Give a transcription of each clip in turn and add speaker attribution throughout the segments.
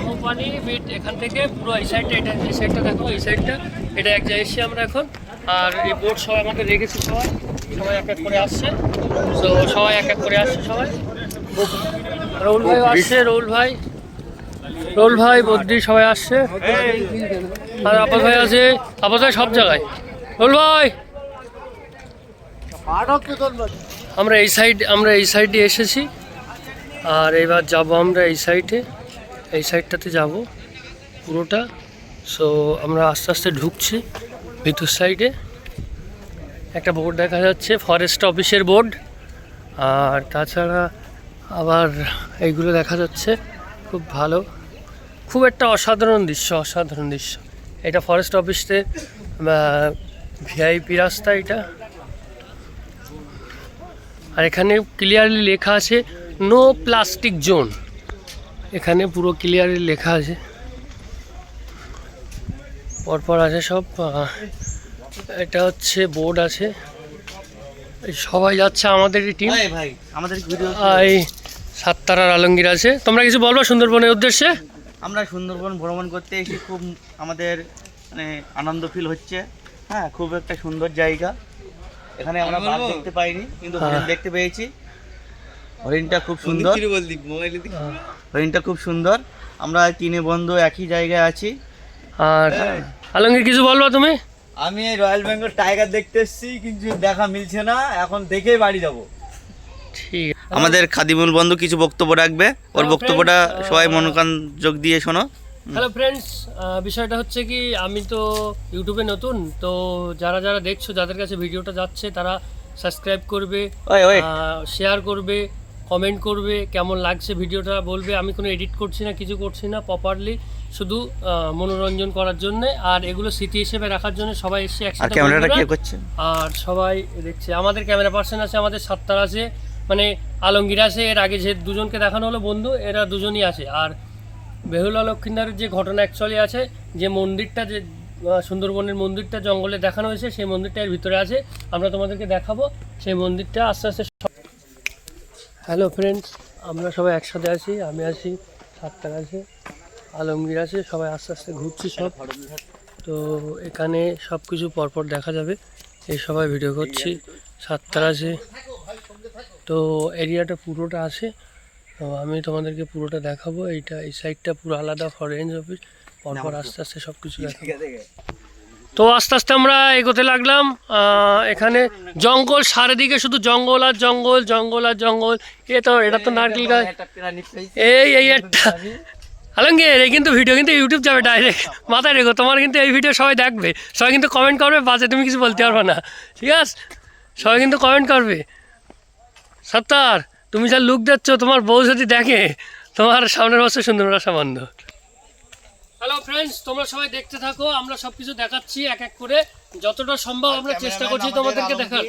Speaker 1: Company bit এখান থেকে পুরো এই সাইডটা, এটা এই সাইডটা দেখো, এই সাইডটা, এটা এক জায়গায় এসেছি আমরা এখন। আর এই বোট সবাই আমাদের রেখেছি, সবাই সবাই এক এক করে আসছে। তো সবাই এক এক করে আসছে সবাই। রৌল ভাই আসছে, রৌল ভাই বদ্রি সবাই আসছে। আর আপাত ভাই আছে, আপাত ভাই সব জায়গায়। রৌল ভাই আমরা এই সাইডে এসেছি। আর এবার যাব আমরা এই সাইডটাতে যাব পুরোটা। সো আমরা আস্তে আস্তে ঢুকছি ভিতর সাইডে। একটা বোর্ড দেখা যাচ্ছে, ফরেস্ট অফিসের বোর্ড। আর তাছাড়া আবার এইগুলো দেখা যাচ্ছে, খুব ভালো, খুব একটা অসাধারণ দৃশ্য। এটা ফরেস্ট অফিসে ভিআইপি রাস্তা এটা। আর এখানে ক্লিয়ারলি লেখা আছে নো প্লাস্টিক জোন, এখানে পুরো ক্লিয়ারলি লেখা আছে, পরপর আছে সব। এটা হচ্ছে বোর্ড আছে, সবাই যাচ্ছে আমাদের টিম। এই সাততারার আলমগীর আছে। তোমরা কিছু বলবো সুন্দরবনের উদ্দেশ্যে?
Speaker 2: আমরা সুন্দরবন ভ্রমণ করতে এসে খুব আমাদের মানে আনন্দ ফিল হচ্ছে। হ্যাঁ, খুব একটা সুন্দর জায়গা। এখানে আমরা বাঘ দেখতে পাইনি, কিন্তু হরিণ দেখতে পেয়েছি। হরিণটা খুব সুন্দর। আমরা তিনে বন্ধু একই জায়গায় আছি।
Speaker 1: আর আলমগীর কিছু বলবো তুমি?
Speaker 2: আমি এই রয়্যাল বেঙ্গল টাইগার দেখতে এসেছি, কিন্তু দেখা মিলছে না, এখন দেখেই বাড়ি যাব।
Speaker 1: ঠিক আছে,
Speaker 2: আমাদের খাদিমুল বন্ধু কিছু বক্তব্য রাখবে, ওর বক্তব্যটা সবাই মনোকান যোগ দিয়ে শোনো।
Speaker 1: হ্যালো ফ্রেন্ডস, বিষয়টা হচ্ছে কি, আমি তো ইউটিউবে নতুন, তো যারা যারা দেখছো, যাদের কাছে ভিডিওটা যাচ্ছে, তারা সাবস্ক্রাইব করবে, শেয়ার করবে, কমেন্ট করবে, কেমন লাগছে ভিডিওটা বলবে। আমি কোনো এডিট করছি না, কিছু করছি না, প্রপারলি শুধু মনোরঞ্জন করার জন্য আর এগুলো স্মৃতি হিসেবে রাখার জন্য সবাই এসে একসাথে। আর সবাই দেখছে, আমাদের ক্যামেরা পার্সন আছে, আমাদের সাত্তার আছে, মানে আলমগীর আছে। এর আগে যে দুজনকে দেখানো হলো বন্ধু, এরা দুজনই আছে। আর বেহুলা লক্ষিন্দারের যে ঘটনা অ্যাকচুয়ালি আছে, যে মন্দিরটা, যে সুন্দরবনের মন্দিরটা জঙ্গলে দেখানো হয়েছে, সেই মন্দিরটা এর ভিতরে আছে। আমরা তোমাদেরকে দেখাবো সেই মন্দিরটা আস্তে আস্তে। হ্যালো ফ্রেন্ডস, আমরা সবাই একসাথে আছি, আমি আছি, সাতটার আছে, আলমগীর আছে, সবাই আস্তে আস্তে ঘুরছি সব। তো এখানে সব কিছু পরপর দেখা যাবে, এই সবাই ভিডিও করছি, সাতটার আছে। তো এরিয়াটা পুরোটা আছে, তো আমি তোমাদেরকে পুরোটা দেখাবো। এইটা এই সাইডটা পুরো আলাদা রেঞ্জ অফিস, পরপর আস্তে আস্তে সব কিছু দেখাবো। তো আস্তে আস্তে আমরা এগোতে লাগলাম। এখানে জঙ্গল, চারিদিকে শুধু জঙ্গল আর জঙ্গল, জঙ্গল আর জঙ্গল। এটা তো নারকেল গাছ। এই একটা আলমগীর, এই কিন্তু ভিডিও কিন্তু ইউটিউব যাবে ডাইরেক্ট, মাথায় রেখো। তোমার কিন্তু এই ভিডিও সবাই দেখবে, সবাই কিন্তু কমেন্ট করবে, বাজে তুমি কিছু বলতে পারবে না, ঠিক আছে? সবাই কিন্তু কমেন্ট করবে। সাত্তার, তুমি যা লুক দিচ্ছ, তোমার বউ যদি দেখে, তোমার সামনের বছর সুন্দর আসা বন্ধ। হ্যালো ফ্রেন্ডস, তোমরা সবাই দেখতে থাকো, আমরা সব কিছু দেখাচ্ছি এক এক করে, যতটা সম্ভব আমরা চেষ্টা করছি তোমাদেরকে দেখার।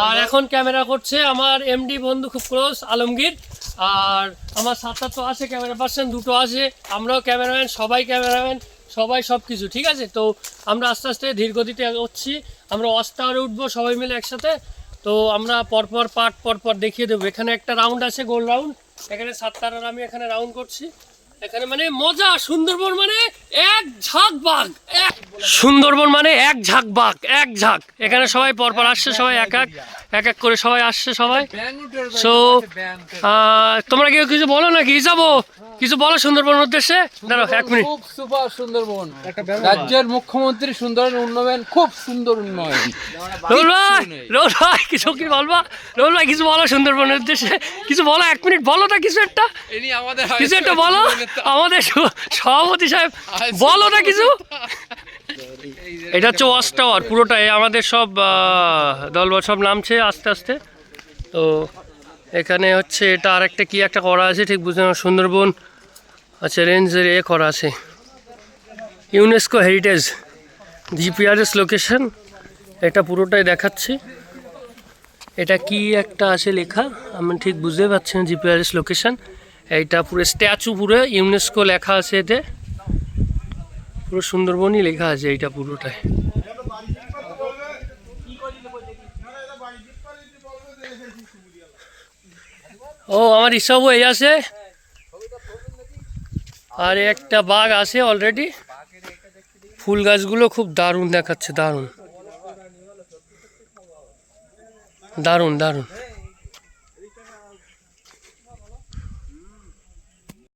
Speaker 1: আর এখন ক্যামেরা করছে আমার এমডি বন্ধু, খুব ক্লোজ, আলমগীর। আর আমার সাত্তার তো আছে, ক্যামেরা পার্সন দুটো আছে, আমরাও ক্যামেরাম্যান, সবাই সব কিছু, ঠিক আছে? তো আমরা আস্তে আস্তে ধীর গতিতে এগোচ্ছি। আমরা ওয়াচ টাওয়ারে উঠবো সবাই মিলে একসাথে। তো আমরা পরপর দেখিয়ে দেবো। এখানে একটা রাউন্ড আছে, গোল রাউন্ড, এখানে সাত্তার আর আমি এখানে রাউন্ড করছি। এখানে মানে মজা, সুন্দরবন মানে এক ঝাঁক বাঘ, সুন্দরবন মানে এক ঝাঁক বাঘ, এক ঝাঁক। এখানে সবাই পরপর আসছে, সবাই এক এক করে সবাই আসছে সবাই। সো তোমরা কেউ কিছু বলো নাকি? যাবো কিছু বলো সুন্দরবনের উদ্দেশ্যে? দাঁড়াও 1 মিনিট।
Speaker 3: খুব সুপার সুন্দরবন, রাজ্যের মুখ্যমন্ত্রী সুন্দর উন্নয়ন, খুব সুন্দর উন্নয়ন।
Speaker 1: রোল ভাই কিছু কি বলবা? রোল ভাই কিছু বলো সুন্দরবনের উদ্দেশ্যে, কিছু বলো, 1 মিনিট বলো না, কিছু একটা বলো। আমাদের সভাপতি সাহেব বলো না কিছু। এটা হচ্ছে ওয়াচ টাওয়ার পুরোটাই, আমাদের সব দলবল সব নামছে আস্তে আস্তে। তো এখানে হচ্ছে এটা আরেকটা কি একটা করা আছে, ঠিক বুঝতে না, সুন্দরবন আচ্ছা রেঞ্জের করা আছে, ইউনেস্কো হেরিটেজ জিপিআরএস লোকেশন, এটা পুরোটাই দেখাচ্ছি। এটা কি একটা আছে লেখা, আমি ঠিক বুঝতে পারছি না, জিপিআরএস লোকেশন। এইটা পুরো স্ট্যাচু, পুরো ইউনেস্কো লেখা আছে, এতে পুরো সুন্দরবনই লেখা আছে এইটা পুরোটাই। ও আমার ইসবও এই আছে, আর একটা বাঘ আছে অলরেডি। ফুল গাছগুলো খুব দারুণ দেখাচ্ছে, দারুণ দারুণ দারুণ।